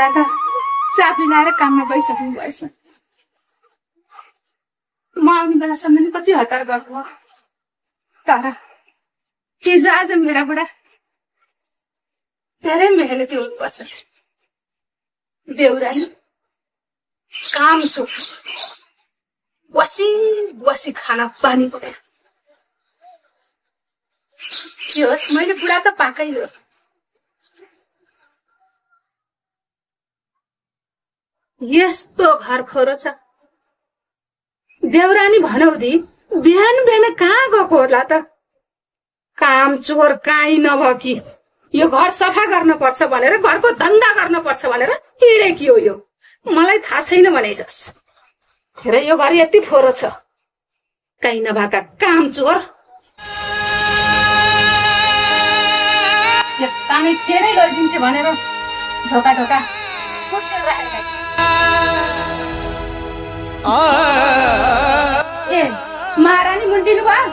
बुढा त चाप्ली लाएर काममा गइसक्नु भएछ। म आउने बेलासम्म नि कति हतार गर्नु तर हिजो आज मेरा बुढा धेरै मेहनती हुनुपर्छ। देउरानी काम छु बसी बसी खाना पानी पकाए होस् मैले बुढा त पाकै हो। यस्तो घर फोरो छ देउरानी भनौदी बिहान बिहान कहाँ गएको होला त? काम चोर काहीँ नभकी यो घर सफा गर्न पर्छ भनेर घरको धन्दा गर्न पर्छ भनेर हिँडेकी हो। यो मलाई थाहा छैन भनेछस्। हेर यो घर यति फोरो छ काहीँ नभएका काम चोर पानी फेरि लैदिन्छ भनेर ढोका ढोका खोसेर राखेका छन्। ए महारानी मुन्टिनु भयो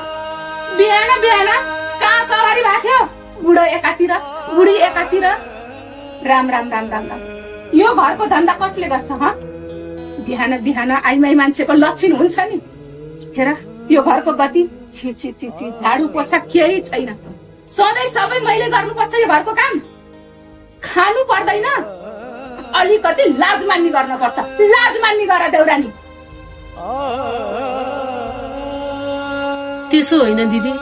बिहान बिहान कहाँ सवारी भएको थियो? बुढो एकातिर बुढी एकातिर। राम राम राम राम राम यो घरको धन्दा कसले गर्छ? बिहान बिहान आइमाई मान्छेको लक्षण हुन्छ नि। हेर यो घरको गति छि छि छि छि झाडु पोछा केही छैन। सधैँ सबै मैले गर्नुपर्छ यो घरको काम। खानु पर्दैन अलिकति लाज मान्ने गर्नुपर्छ। लाज मान्ने गर देउरानी। त्यसो होइन दिदी,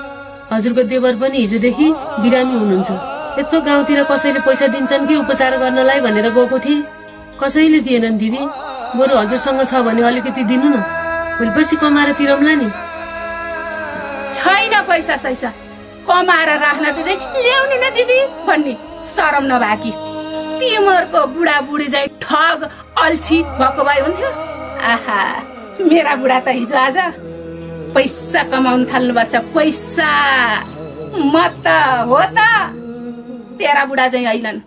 हजुरको देवर पनि हिजोदेखि बिरामी हुनुहुन्छ। यत्रो गाउँतिर कसैले पैसा दिन्छन् कि उपचार गर्नलाई भनेर गएको थिए, कसैले दिएनन् दिदी। बरु हजुरसँग छ भने अलिकति दिनु न, भोलिपर्सि कमाएर तिरौँला नि। छैन पैसा सैसा कमाएर राख्न त चाहिँ ल्याउने न दिदी भन्ने शरम नभएकी। तिमीहरूको बुढाबुढी चाहिँ ठग अल्छी भएको भए हुन्थ्यो। आहा मेरा बुढा त हिजो आज पैसा कमाउन थाल्नु भएको छ। पैसा म त हो त तेरा बुढा चाहिँ होइनन्।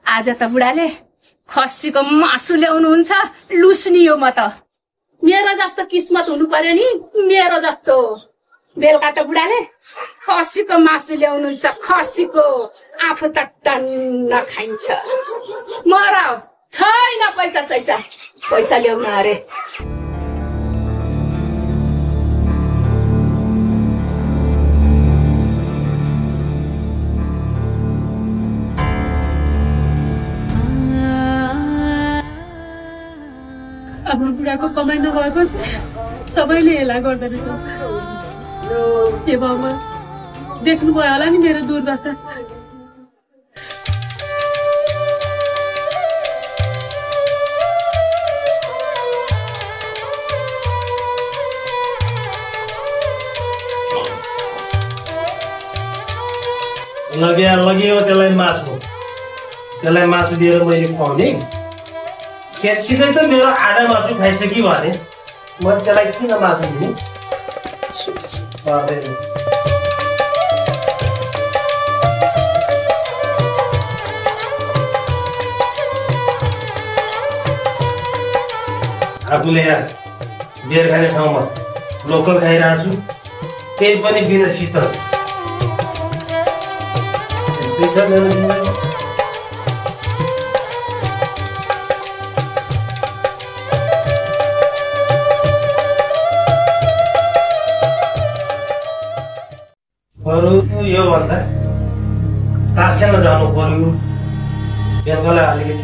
आज त बुढाले खसीको मासु ल्याउनुहुन्छ लुस्नी हो। म त मेरो जस्तो किस्मत हुनु पर्यो नि। मेरो जस्तो बेलुका त बुढाले खसीको मासु ल्याउनुहुन्छ। खसीको आफू त टन्न खाइन्छ। मर छैन पैसा सैसा पैसा ल्याउन अरे। हाम्रो बुढाको कमाइ नभएको सबैले हेला गर्दो रहेछ। के बाबा देख्नुभयो होला नि मेरो दुर्दशा। लगियो त्यसलाई मासु दिएर मैले खुवाउने। सिधै त मेरो आधा मासु खाइसक्यो भने म त्यसलाई किन मासु दिने? आफूले यहाँ बेर खाने ठाउँमा लोकल खाइरहेको छु, त्यही पनि बिना शीतल। अरू यो भन्दा तास खेल्न जानु पर्यो। बेलुकालाई अलिकति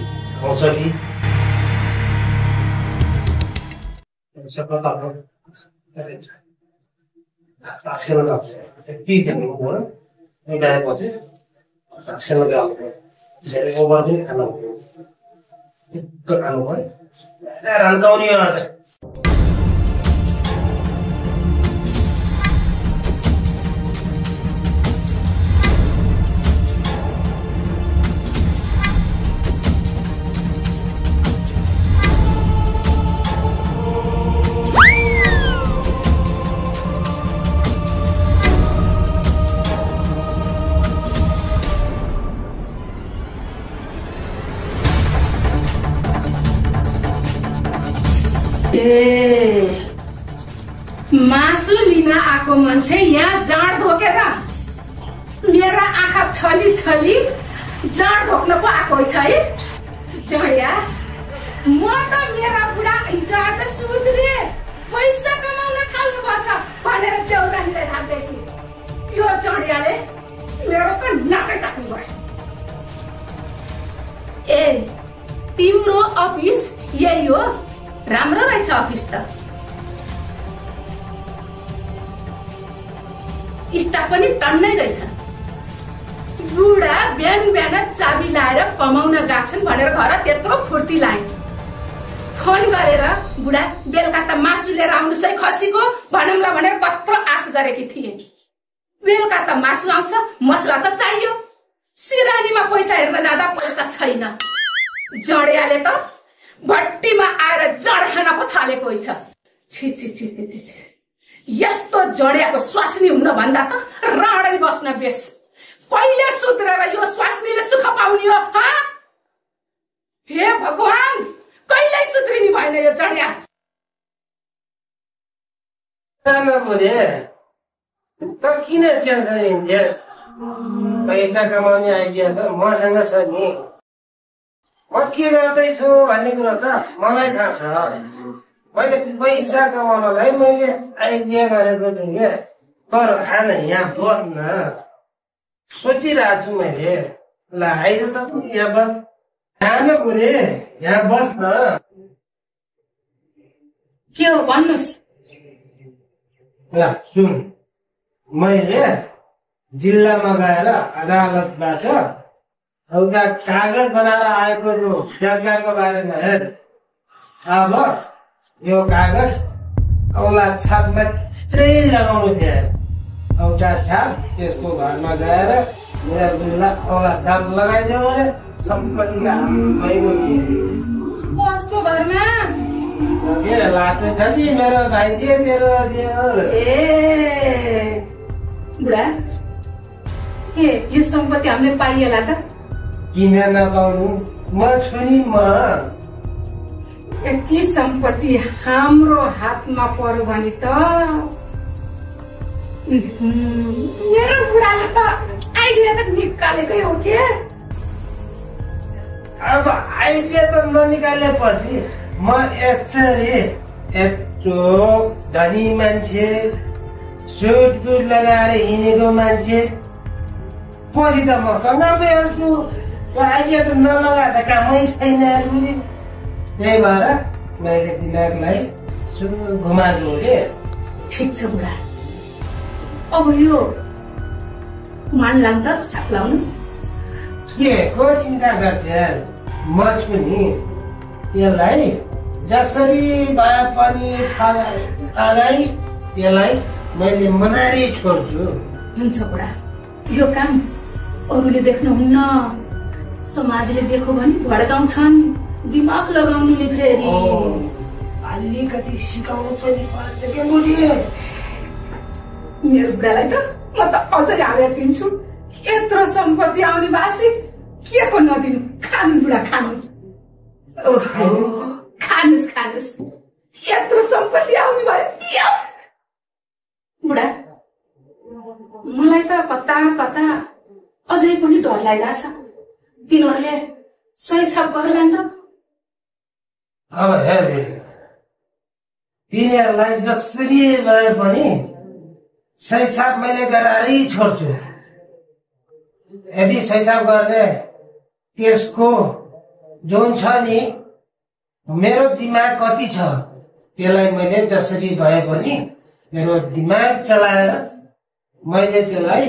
आउँछ कि तास खेल्न जान्छ। यति खेल्नु पर्यो गएपछि तास खेल्न जानु पर्यो। धेरै ओभर पनि खानु पर्यो। खानु पर्यो रान्काउने मासु लिन आएको मान्छे यहाँ जाँड धोकेर मेरा आँखा छली छली जाँड धोक्न पो आएको छ है। जया म त मेरा बुढा हिजो आज सुध्रे पैसा कमाउन थाल्नु पर्छ भनेर देउरानीलाई राख्दैछु। यो जडियाले मेरो त नाकै काट्नु भयो। ए तिम्रो अफिस यही हो? राम्रो रहेछ अफिस त। स्टाफ पनि टन्नै रहेछ। बुढा बिहान बिहान चाबी लाएर कमाउन गएछन् भनेर घर त्यत्रो फुर्ती लाए। फोन गरेर बुढा बेलुका त मासु लिएर आउनुहोस् है खसीको भनौँला भनेर कत्रो आश गरेकी थिए। बेलुका त मासु आउँछ, मसला त चाहियो। सिरानीमा पैसा हेर्न जाँदा पैसा छैन। जडियाले त भट्टीमा आएर जड खान पो थालेको छ। छि छि छि छि, यस्तो जडियाको स्वास्नी हुन भन्दा त राडै बस्न बेस। कहिले सुध्रेर यो स्वास्नीले सुख पाउने हो? हे भगवान, कहिल्यै सुध्रिने भएन यो जडिया। त किन पैसा कमाउने आइडिया त मसँग छ नि। म के गर्दैछु भन्ने कुरा त मलाई थाहा छ। मैले पैसा कमाउनलाई मैले आइडिया गरेको छु क्या। तर खान यहाँ बस्न सोचिरहेको छु मैले। ल आइज त यहाँ बस। खान बुढे यहाँ बस्न। के हो भन्नुहोस्। ल सुन, मैले जिल्लामा गएर अदालतबाट एउटा कागज बनाएर आएको छु जग्गाको बारेमा। हेर, अब यो कागज औला छाप मात्रै लगाउनु थियो। एउटा छाप त्यसको घरमा गएर मेरा बुढीलाई औला दाम लगाइदियो भने सम्पत्ति कसको घरमा? के लाग्छ नि मेरो भाइ के तेरो ए बुढा, के यो सम्पत्ति हामीले पाइएला त? किन नपाउनु, म छु नि। म यति सम्पत्ति हाम्रो हातमा पर्यो भने त मेरो बुढाले त आइडिया त निकालेकै हो के। अब आइडिया त ननिकालेपछि म यसरी यत्रो धनी मान्छे सुट बुट लगाएर हिँडेको मान्छे पछि त म कमाउँदै आउँछु। त्यो आइडिया त नलगाएर त कामै छैन। त्यही भएर मैले दिमागलाई घुमाएको हो के। ठिक छ बुढा, अब यो मानला त छाप लाउनु। के को चिन्ता गर्छ, म छु नि। त्यसलाई जसरी भए पनि अगाडि त्यसलाई मैले मनारी छोड्छु। हुन्छ बुढा, यो काम अरूले देख्नुहुन्न। समाजले देखो भने भड्काउँछन्, दिमाग लगाउनेले फेरि। अलिकति सिकाउनु पनि पर्छ के बुढी। मेरो बुढालाई त म त अझै हालेर दिन्छु। यत्रो सम्पत्ति आउने बासी के को नदिनु। खानु बुढा, खानु। खानुस् खानुस्, यत्रो सम्पत्ति आउने भयो। बुढा, मलाई त कता कता अझै पनि डर लागिरहेछ। तिनीहरूले सही छाप गर्लान् र? अब हेर, तिनीहरूलाई जसरी भए पनि सही छाप मैले गराएरै छोड्छु। यदि सही छाप गर्ने त्यसको जुन छ नि मेरो दिमाग कति छ त्यसलाई मैले जसरी भए पनि मेरो दिमाग चलाएर मैले त्यसलाई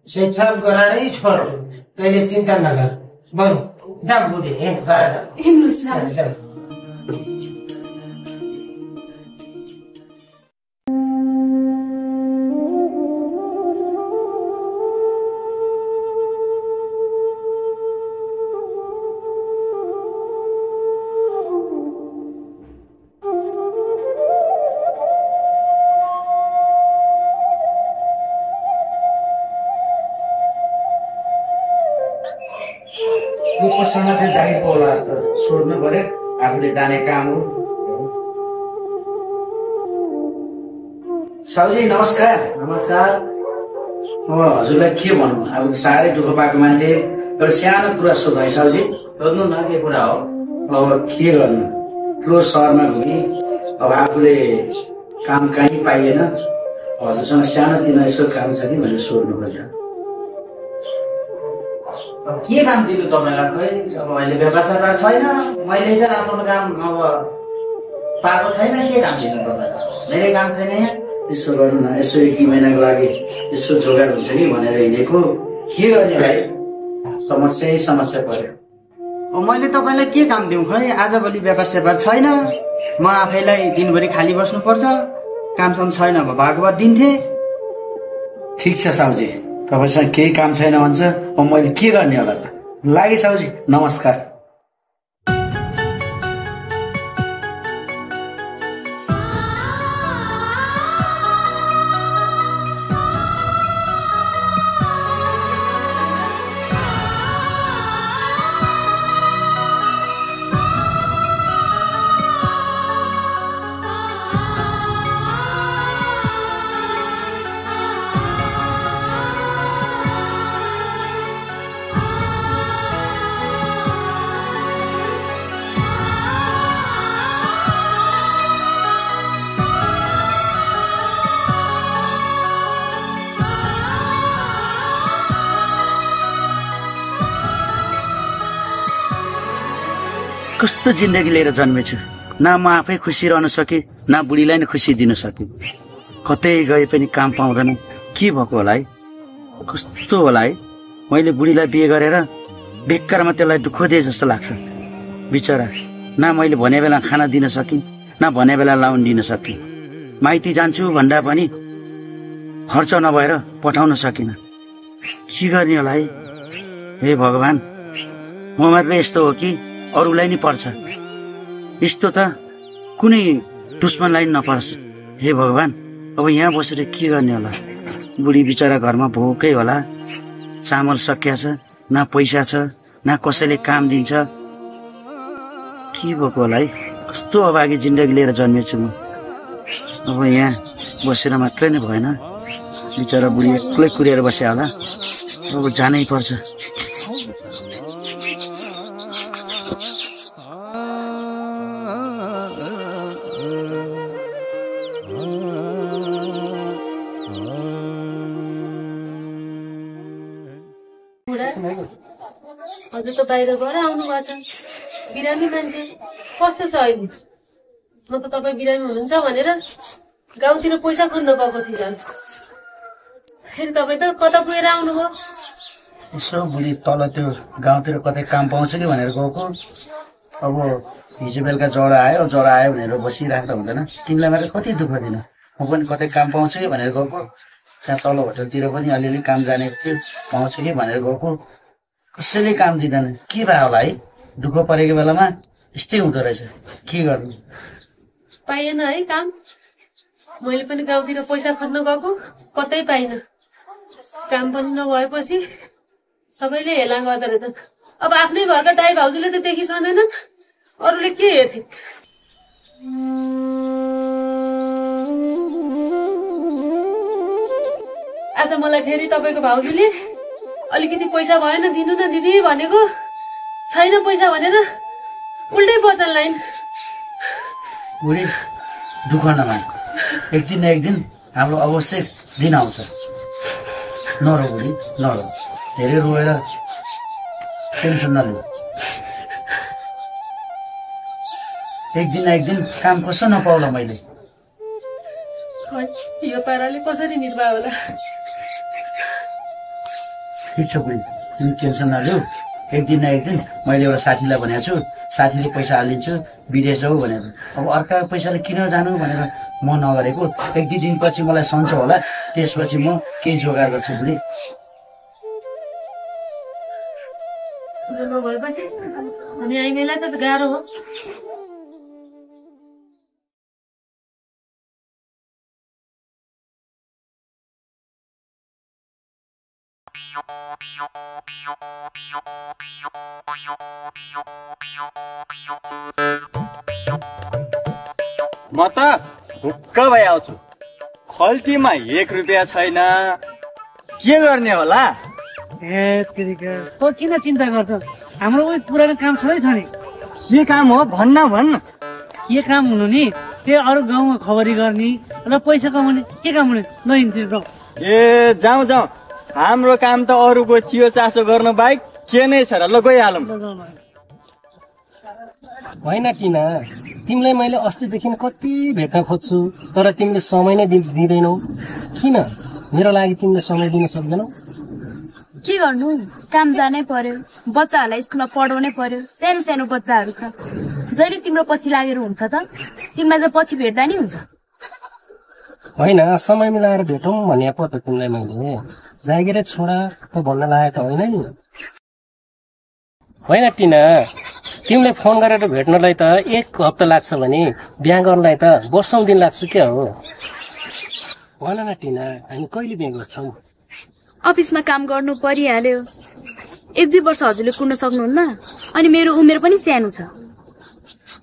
सही छाप गराएरै छोड्छु। तैँले चिन्ता नगर। बरु जाम बुढी गएर हिँड्नुहोस्। कोसँग चाहिँ जागिर पाउला जस्तो सोध्नु पर्यो। आफूले जाने काम हो। साउजी नमस्कार। नमस्कार। हजुरलाई के भन्नु, अब साह्रै दुःख पाएको मान्छे एउटा सानो कुरा सोध्नु है साउजी। सोध्नु न, के कुरा हो? अब के गर्नु ठुलो सहरमा घुमी अब आफूले काम कहीँ पाइएन हजुरसँग सानोतिनो यसो काम छ कि भनेर सोध्नु पर्यो अब के काम दिनु तपाईँलाई खोइ अब अहिले व्यवसाय छैन मैले चाहिँ आफ्नो काम अब पाएको छैन के काम दिनु तपाईँलाई धेरै काम छैन यहाँ यसो गर्नु न यसो 1-2 महिनाको लागि यसो जोगाड हुन्छ कि भनेर हिँडेको के गर्ने भाइ समस्या पर्यो मैले तपाईँलाई के काम दिउँ खै आजभोलि व्यापार छैन म आफैलाई दिनभरि खाली बस्नुपर्छ काम साम छैन भएको भए दिन्थे ठिक छ साउजी तपाईँसँग केही काम छैन भन्छ अब मैले के गर्ने होला त लागे साउजी नमस्कार कस्तो जिन्दगी लिएर जन्मेछु न म आफै खुसी रहन सके न बुढीलाई नै खुसी दिन सके कतै गए पनि काम पाउँदैन के भएको होला है कस्तो होला है मैले बुढीलाई बिहे गरेर बेकारमा त्यसलाई दुःख दिए जस्तो लाग्छ बिचरा न मैले भने बेला खाना दिन सके न भने बेला लाउन दिन सके माइती जान्छु भन्दा पनि खर्च नभएर पठाउन सकिन के गर्ने होला है हे भगवान म मात्रै यस्तो हो कि अरूलाई नि पर्छ यस्तो त कुनै दुश्मनलाई नपर्छ हे भगवान अब यहाँ बसेर के गर्ने होला बुढी बिचरा घरमा भोकै होला चामल सकिया छ न पैसा छ न कसैले काम दिन्छ के भएको होला है कस्तो अभागी जिन्दगी लिएर जन्मेछु म अब यहाँ बसेर मात्रै नै भएन बिचरा बुढी एक्लै कुरेर बसे होला अब जानै पर्छ हजुर त बाहिर गएर आउनु भएको छ बिरामी मान्छे कस्तो छ अहिले म त तपाईँ बिरामी हुनुहुन्छ भनेर गाउँतिर पैसा खोज्न गएको थिएँ फेरि तपाईँ त कता पुगेर आउनुभयो यसो बुढी तल त्यो गाउँतिर कतै काम पाउँछ कि भनेर गएको अब हिजो बेलुका ज्वरो आयो भनेर बसिराख्दा हुँदैन तिमीलाई मात्र कति दुःख दिन म पनि कतै काम पाउँछ कि भनेर गएको त्यहाँ तल होटलतिर पनि अलिअलि काम जानेको थियो पाउँछ कि भनेर गएको कसैले काम दिँदैन के भयो होला है दुःख परेको बेलामा यस्तै हुँदो रहेछ के गर्नु पाइएन है काम मैले पनि गाउँतिर पैसा खोज्न गएको कतै पाइनँ काम पनि नभएपछि सबैले हेला गर्दो रहेछन् अब आफ्नै घरका दाइ भाउजूले त देखिसकेनन् अरूले के हेर्थे आज मलाई फेरि तपाईँको भाउजूले अलिकति पैसा भएन दिनु न दिदी भनेको छैन पैसा भनेर उल्टै वचन लाइन बुढी दुःख नमान एक दिन न एक दिन हाम्रो अवश्य दिन आउँछ नरो बुढी नरो धेरै रोएर टेन्सन नलिनु एक दिन न एक दिन काम कसो नपाउला मैले यो पाराले कसरी निर्वाह होला ठिक छ बुढी तिमी टेन्सन नलिऊ एक दिन न एक दिन मैले एउटा साथीलाई भनेको छु साथीले पैसा हालिदिन्छु विदेश जाऊ भनेर अब अर्का पैसाले किन जानु भनेर म नगरेको एक दुई दिनपछि मलाई सन्चो होला त्यसपछि म केही जोगाड गर्छु बुढी नभएपछि अनि आइमेलाई त गाह्रो हो म त ढुक्क भइआउँछु खल्तीमा 1 रुपियाँ छैन के गर्ने होला ए तेरिका त किन चिन्ता गर्छ हाम्रो उही पुरानो काम छँदै छ नि के काम हो भन्न के काम हुनु नि त्यो अरू गाउँमा खबरी गर्ने र पैसा कमाउने के काम हुने ल हिँड्छु र ए जाउँ हाम्रो काम त अरूको चियो चासो गर्न बाहेक के नै छ र ल गइहालौँ होइन टिना तिमीलाई मैले अस्तिदेखि कति भेट्न खोज्छु तर तिमीले समय नै दिँदैनौ किन मेरो लागि तिमीले समय दिन सक्दैनौ के गर्नु काम जानै पर्यो बच्चाहरूलाई स्कुलमा पढाउनै पर्यो सानो सानो बच्चाहरू छ जहिले तिम्रो पछि लागेर हुन्छ त तिमीलाई त पछि भेट्दा नि हुन्छ होइन समय मिलाएर भेटौँ भने पो त तिमीलाई मैले जागिरै छोडा त भन्न लागेको होइन नि होइन टिना तिमीले फोन गरेर भेट्नलाई त 1 हप्ता लाग्छ भने बिहा गर्नलाई त वर्षौं दिन लाग्छ क्या हो भन न टिना हामी कहिले बिहा गर्छौँ अफिसमा काम गर्नु परिहाल्यो 1-2 वर्ष हजुरले कुर्न सक्नुहुन्न अनि मेरो उमेर पनि सानो छ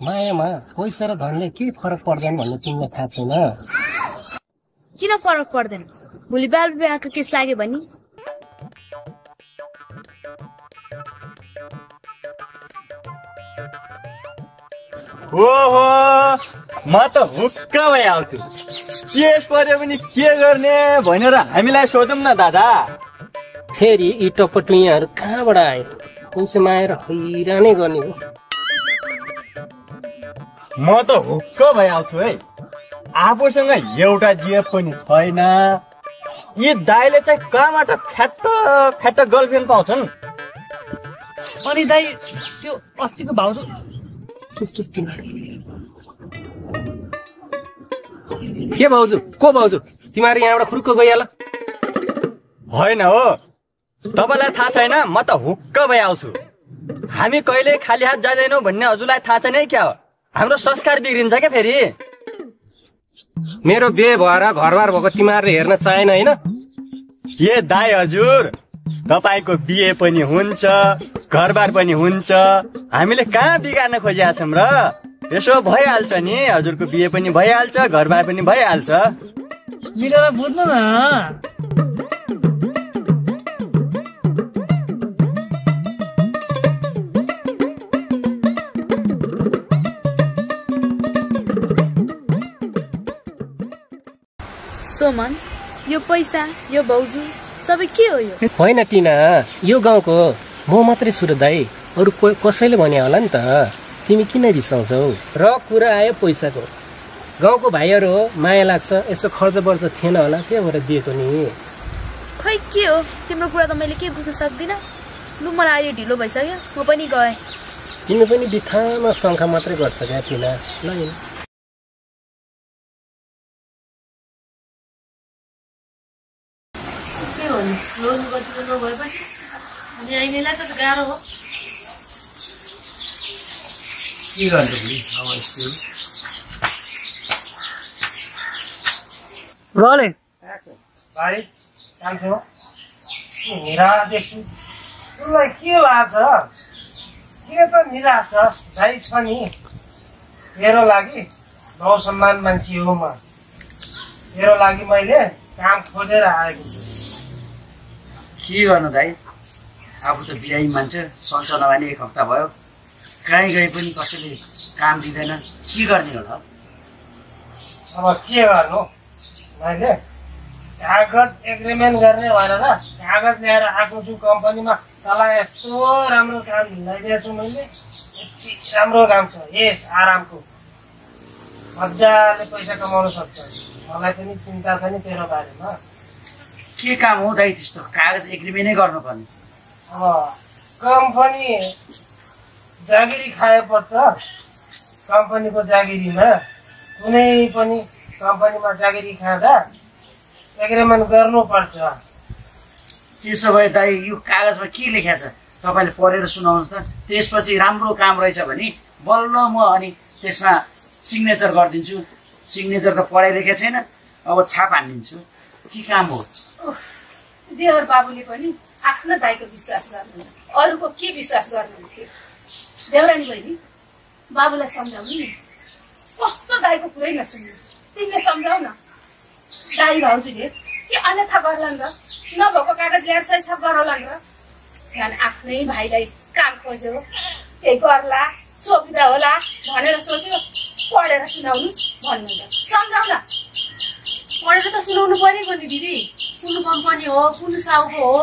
मायामा पैसा र धनले के फरक पर्दैन भन्ने तिमीलाई थाहा छैन किन फरक पर्दैन भोलि बाल विवाहको केस लाग्यो भने ओहो म त हुक्क भइहाल्छु केस पर्यो भने के गर्ने भनेर हामीलाई सोधौँ न दादा फेरि यी टपटुइयाहरू कहाँबाट आयो पैसा माएर हैरानै गर्ने हो म त हुक्क भइहाल्छु है आफूसँग एउटा जिएफ पनि छैन यी दाइले चाहिँ कहाँबाट फ्याट्ट गर्लफ्रेन्ड पाउँछन् अनि दाइ त्यो अस्तिको भाउ के भाउजू को भाउजू तिमीहरू यहाँबाट खुर्को गइहाल होइन हो तपाईँलाई थाहा छैन म त हुक्क भइहाल्छु हामी कहिले खाली हात जाँदैनौँ भन्ने हजुरलाई थाहा छैन क्या हो हाम्रो संस्कार बिग्रिन्छ क्या फेरि मेरो बिहे भएर घरबार भएको तिमीहरूले हेर्न चाहेन होइन ए दाइ हजुर तपाईको बिहे पनि हुन्छ घरबार पनि हुन्छ हामीले कहाँ बिगार्न खोजिया छौँ र यसो भइहाल्छ नि हजुरको बिहे पनि भइहाल्छ घरबार पनि भइहाल्छ मिलेर बुझ्नु न सोमन यो पैसा यो भाउजू सबै के हो यो होइन टिना यो गाउँको म मात्रै छु र दाइ अरू कसैले भने होला नि त तिमी किन रिसाउँछौ र कुरा आयो पैसाको गाउँको भाइहरू हो माया लाग्छ यसो खर्च बर्च थिएन होला त्यही भएर दिएको नि खै के हो तिम्रो कुरा त मैले के बुझ्न सक्दिनँ लु मलाई अहिले ढिलो भइसक्यो म पनि गएँ तिमी पनि बित्थामा शङ्का मात्रै गर्छ क्या टिना ल लोन गतिलो नभएपछि अनि आइनेलाई त गाह्रो हो के गर्नु नि अब यस्तो रोले भाइ कान्छो निराश देख्छु तिमीलाई के लाग्छ के त निराश छ भाइ छ नि तेरो लागि गौ सम्मान मान्छे हो म तेरो लागि मैले काम खोजेर आएको छु के गर्नु दाइ आफू त बिरामी मान्छे सन्चो नभए 1 हप्ता भयो कहीँ गए पनि कसैले काम दिँदैन के गर्ने होला अब के गर्नु मैले कागज एग्रिमेन्ट गर्ने भएर र कागज ल्याएर आएको छु कम्पनीमा तँलाई यस्तो राम्रो काम ढिलाइदिएको छु मैले यति राम्रो काम छ यस आरामको मजाले पैसा कमाउन सक्छ मलाई पनि चिन्ता छ नि तेरो बारेमा के काम हो दाइ त्यस्तो कागज एग्रिमेन्टै गर्नुपर्ने अब कम्पनी जागिरी खाएपछि त कम्पनीको जागिरीमा कुनै पनि कम्पनीमा जागिरी खाँदा एग्रिमेन्ट गर्नुपर्छ त्यसो भए दाइ यो कागजमा के लेखेको छ तपाईँले पढेर सुनाउनुहोस् त त्यसपछि राम्रो काम रहेछ भने बल्ल म अनि त्यसमा सिग्नेचर गरिदिन्छु सिग्नेचर त पढाइ लेखेको छैन अब छाप हानिदिन्छु के काम हो देवर बाबुले पनि आफ्नो दाइको विश्वास गर्नु अरूको के विश्वास गर्नुहुन्थ्यो देवरानी बहिनी बाबुलाई सम्झाउनु नि कस्तो दाइको कुरै नसुन्नु तिमीले सम्झाउ न दाइ भाउजूले के अन्यथा गर्ला नि त नभएको कागज ल्याएर सही छाप गराउला नि त झन् आफ्नै भाइलाई काम खोज्यो त्यही गर्ला सुविधा होला भनेर सोच्यो पढेर सुनाउनुहोस् भन्नुहुन्छ सम्झाउन पढेर त सुनाउनु परेको नि दिदी कुन कम्पनी हो कुन साउको हो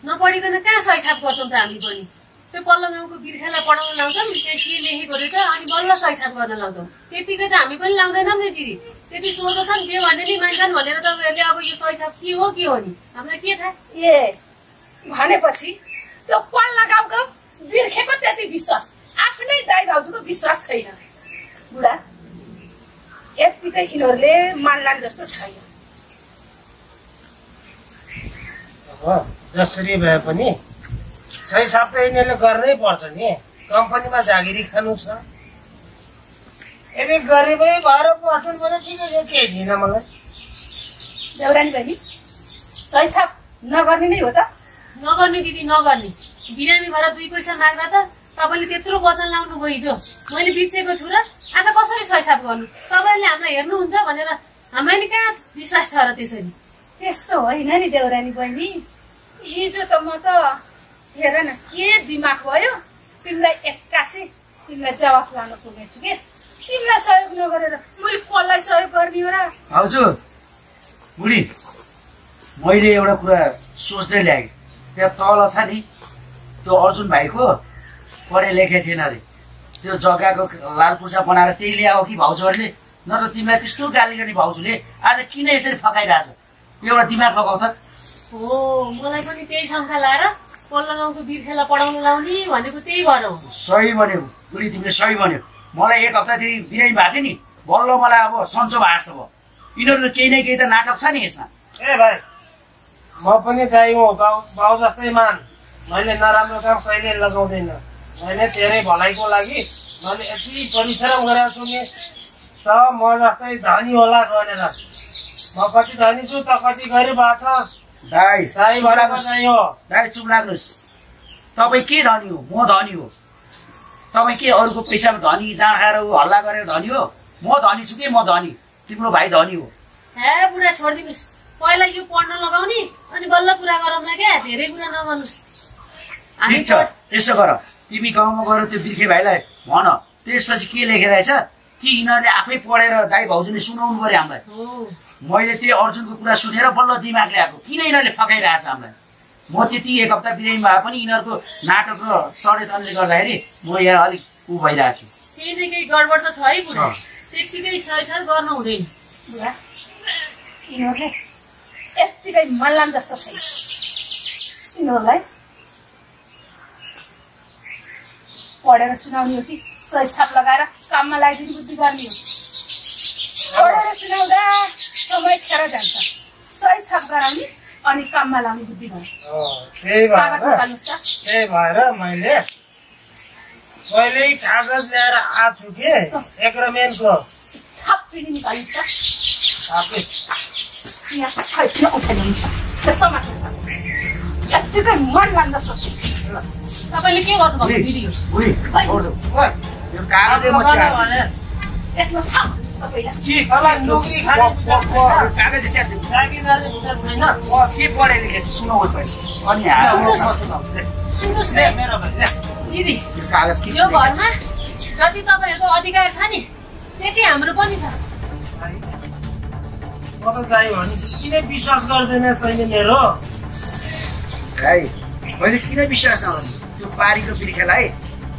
नपढिकन कहाँ सही छाप गर्छौँ त हामी पनि त्यो पल्लो गाउँको बिर्खेलाई पढाउन लाउँछौँ त्यहाँ के लेखेको रहेछ अनि बल्ल सही छाप गर्न लाउँछौँ त्यतिकै त हामी पनि लाउँदैनौँ नि दिदी त्यति सोध्छन् जे भने नि मान्छन् भनेर तपाईँहरूले अब यो सही छाप के हो नि हामीलाई के थाहा ए भनेपछि त्यो पल्ला गाउँको बिर्खेको त्यति विश्वास आफ्नै दाइ भाउजूको विश्वास छैन बुढा यतिकै यिनीहरूले मान्लान् जस्तो छैन जसरी भए पनि सही साप त यिनीहरूले गर्नै पर्छ नि कम्पनीमा जागिरी खानु छ यदि गरिबै भएर बस्छन् भने ठिकै छ केही छैन मलाई देउरानी बहिनी सही छाप नगर्ने नै हो त नगर्ने दिदी नगर्ने बिरामी भएर 2 पैसा माग्दा त तपाईँले त्यत्रो वचन लाउनु भयो हिजो मैले बिर्सेको छु र आज कसरी सही छाप गर्नु तपाईँहरूले हामीलाई हेर्नुहुन्छ भनेर हामीलाई नि कहाँ विश्वास छ र त्यसरी त्यस्तो होइन नि देउरानी बहिनी हिजो त म त हेर न के दिमाग भयो तिमीलाई 81 तिमीलाई जवाफ लान पुगेछु के तिमीलाई सहयोग नगरेर मैले कसलाई सहयोग गर्ने हो र हजुर बुढी मैले एउटा कुरा सोच्दै ल्याएँ त्यहाँ तल छ नि त्यो अर्जुन भाइको पढे लेखे थिएन अरे त्यो जग्गाको लाल पूजा बनाएर त्यही ल्यायो कि भाउजूहरूले नत्र तिमीलाई त्यस्तो गाली गर्ने भाउजूले आज किन यसरी फकाइरहेछ एउटा दिमाग लगाउ त हो मलाई पनि त्यही शङ्का लाएर पल्लो गाउँको बिर्खेलाई पढाउन लाउने भनेको त्यही भएर हो सही भन्यो बुढी तिमीले सही भन्यो मलाई 1 हप्तादेखि बिरामी भएको थियो नि बल्ल मलाई अब सन्चो भएको जस्तो भयो यिनीहरूको केही न केही त नाटक छ नि यसमा ए भाइ म पनि दाइ हो बाउ जस्तै मान मैले नराम्रो काम कहिले लगाउँदैन मैले धेरै भलाइको लागि मैले यति परिश्रम गरेको छु नि त म जस्तै धनी होला भनेर म कति धनी छु त कति गरिब भएको छ दाइ भनेको चाहिँ हो दाइ चुप लाग्नुहोस् तपाईँ के धनी हो म धनी हो तपाईँ के अरूको पैसामा धनी जाँड खाएर हल्ला गरेर धनी हो म धनी छु कि म धनी तिम्रो भाइ धनी हो हे बुढा छोडिदिनुहोस् पहिला यो पढ्न लगाउने अनि बल्ल कुरा गरौँला क्या धेरै कुरा नगर्नुहोस् ठिक छ यसो गर तिमी गाउँमा गएर त्यो बिर्खे भाइलाई भन त्यसपछि के लेखेर रहेछ कि यिनीहरूले आफै पढेर दाइ भाउजूले सुनाउनु पर्यो हामीलाई मैले त्यही अर्जुनको कुरा सुनेर बल्ल दिमाग ल्याएको किन यिनीहरूले फकाइरहेछ हामीलाई म त्यति 1 हप्ता बिरामी भए पनि यिनीहरूको नाटक र षड्यन्त्रले गर्दाखेरि म यहाँ अलिक उ भइरहेको छु केही न केही गडबड त छ है बुढा त्यतिकै सही गर्नु हुँदैन बुढा यिनीहरूले यत्तिकै मल्लाम जस्तो छैन यिनीहरूलाई पढेर सुनाउने हो कि सही छाप लगाएर काममा लगाइदिने बुद्धि गर्ने हो पढेर सुनाउँदा समय खेर जान्छ सही छाप गराउने अनि काममा लाउने बुद्धि भयो त्यही भएर मैले पहिल्यै कागज ल्याएर आछु के एग्रिमेन्टको छाप पनि निकालिन्छ यत्तिकै मन लाग्दछ तपाईँले के गर्नुभएको दिदी यसमा छाप नोकरी खाने कागज के पढे लेखेको छु सुनाउनु पर्यो अनि दिदी कागज के यो घरमा जति तपाईँहरूको अधिकार छ नि त्यति हाम्रो पनि छ म त दाइ भने किन विश्वास गर्दैन तैँले मेरो भाइ मैले किन विश्वास नगर्नु त्यो पारीको बिर्खेलाई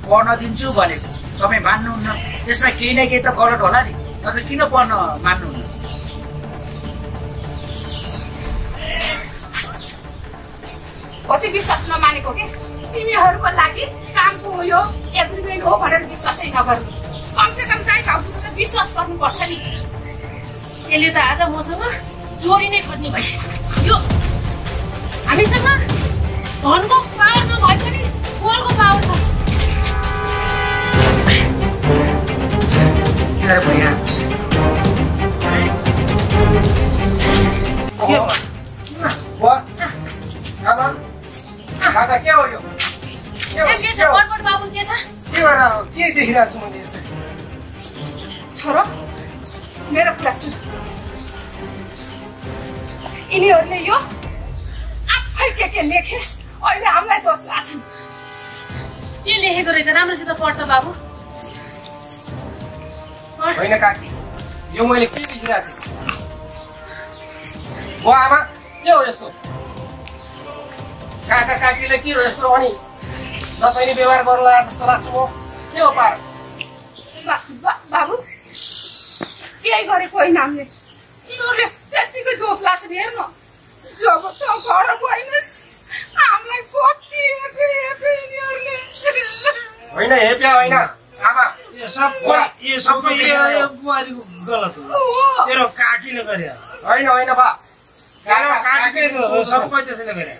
पढ्न दिन्छु भनेको तपाईँ मान्नुहुन्न त्यसमा केही न केही त गलत होला नि तर किन पढ्न मान्नुहुन्न कति विश्वास नमानेको के तिमीहरूको लागि कामको हो यो एग्रिमेन्ट हो भनेर विश्वासै नगर्नु कमसेकम दाइ भाउजूको त विश्वास गर्नुपर्छ नि यसले त आज मसँग चोरी नै खोज्ने भयो यो हामीसँग धनको पावर नभए पनि बोलको पावर छ के हो यो के छ बडबड बाबु के छ के देखिरहेको छु मैले यसरी छोरो मेरो कुरा सुन यिनीहरूले यो आफै के लेखे अहिले हामीलाई दोष लाग्छ के लेखेको रहेछ राम्रोसित पढ्छ बाबु होइन काकी यो मैले के देखिरहेको छु बुवा आमा के हो यस्तो काका काकीले के हो यस्तो अनि नचाहिने व्यवहार गर्नु लाग्यो जस्तो लाग्छ म के हो पार बाबु केही गरेको होइन हामीले यिनीहरूले त्यत्तिकै दोष लाग्छ नि हेर्नु जब त घर गइनस् हामीलाई कति यिनीहरूले होइन हेप्या होइन आमा यो सबै बुहारीको गलत हो तेरो काकीले गरे होइन होइन बा काकीले सबै त्यसले गरे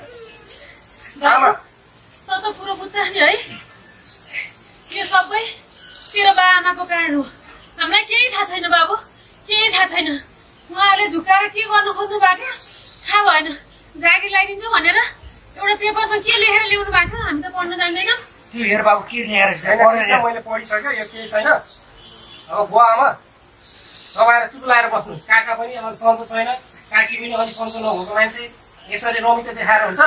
आमा त कुरो बुझ्छ नि है यो सबै तेरो बा आमाको कारण हो हामीलाई केही थाहा छैन बाबु केही थाहा छैन उहाँले झुकाएर के गर्नु खोज्नु भएको थाहा भएन जागिर लगाइदिन्छु भनेर एउटा पेपरमा के लेखेर ल्याउनु भएको थियो हामी त पढ्न जान्दैनौँ त्यो हेर बाबु के लेखेर मैले पढिसक्यो यो केही छैन अब बुवा आमा तपाईँहरू चुप लाएर बस्नु काका पनि अब सन्चो छैन काकी पनि अलिक सन्चो नभएको मान्छे यसरी रमितो देखाएर हुन्छ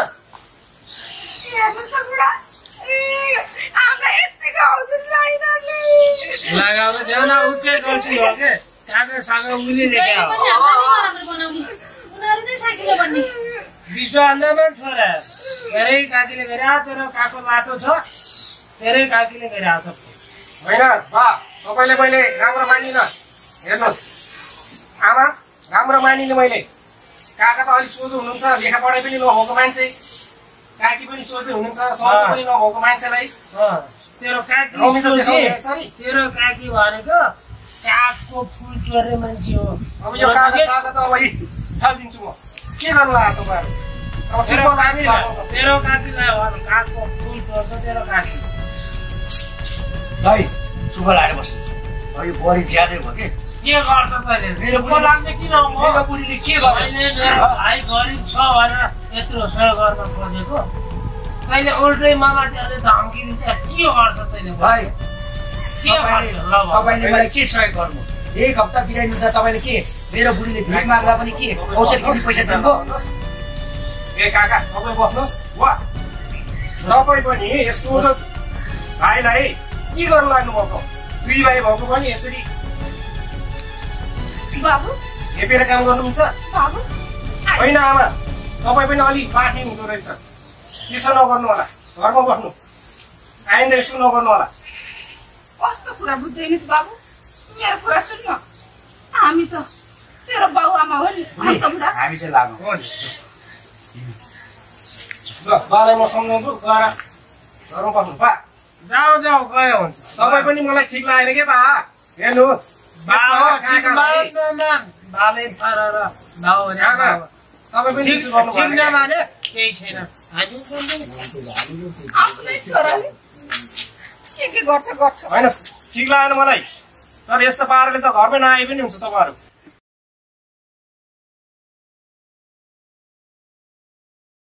लगाउँदै थियो न उसकै गल्ती हो के कागज सागज उसले लेख्या हो विश्वास नमान छोरा धेरै काकीले गरे तेरो काको लाटो छ धेरै काकीले गरे सब होइन बा तपाईँले मैले राम्रो मानिनँ हेर्नुहोस् आमा राम्रो मानिनँ मैले काका त अलिक सोझो हुनुहुन्छ लेखा पढाइ पनि नभएको मान्छे काकी पनि सोझो हुनुहुन्छ सन्चो पनि नभएको मान्छेलाई तेरो काकी तेरो काकी भनेको कागको फुल चोर्ने मान्छे हो अब यो कागज त अब फालिदिन्छु म के गर्नु लाग्यो तपाईँहरू तेरो काकीलाई कागको फुल चोर्छ तेरो काकी भाइ चुप लाएर बस्नु यो बढी ज्यादै भयो के गर्छ तैँले मेरो लाग्ने किन मेरो बुढीले के गर्यो मेरो भाइ गरिब छ भनेर यत्रो सहयोग गर्न खोजेको तैँले उल्टै मामाले धम्की दिन्छ के गर्छ तैँले भाइ तपाईँले मलाई के सहयोग गर्नु एक हप्ता बिरामी हुँदा तपाईँले के मेरो बुढीले भिड माग्दा पनि के औषध किन्ने पैसा दिनुभयो ए काका तपाईँ बस्नुहोस् वा तपाईँ पनि यस्तो भाइलाई के गर्नु लाग्नु भएको दुई भाइ भएको पनि यसरी बाबु हेपेर काम गर्नुहुन्छ बाबु होइन आमा तपाईँ पनि अलिक बाठी हुँदो रहेछ त्यसो नगर्नु होला घरमा बस्नु आइन्दा यसो नगर्नु होला कस्तो कुरा बुझ्दैनस् बाबु मेरो कुरा सुन्नु हामी त तेरो बाउ आमा हो नि हामी चाहिँ लाग्नु हो नि ल बालाई म सम्झाउँछु गएर घरमा बस्नु बा जाऊ जाऊ गयो हुन्छ तपाईँ पनि मलाई ठिक लागेन के बा हेर्नुहोस् बाले पारेर तपाईँ पनि त्यसो गर्नु ठिक नमाने केही छैन आफ्नै छोराले के गर्छ होइन ठिक लागेन मलाई तर यस्तो पाराले त घरमै नआए पनि हुन्छ तपाईँहरू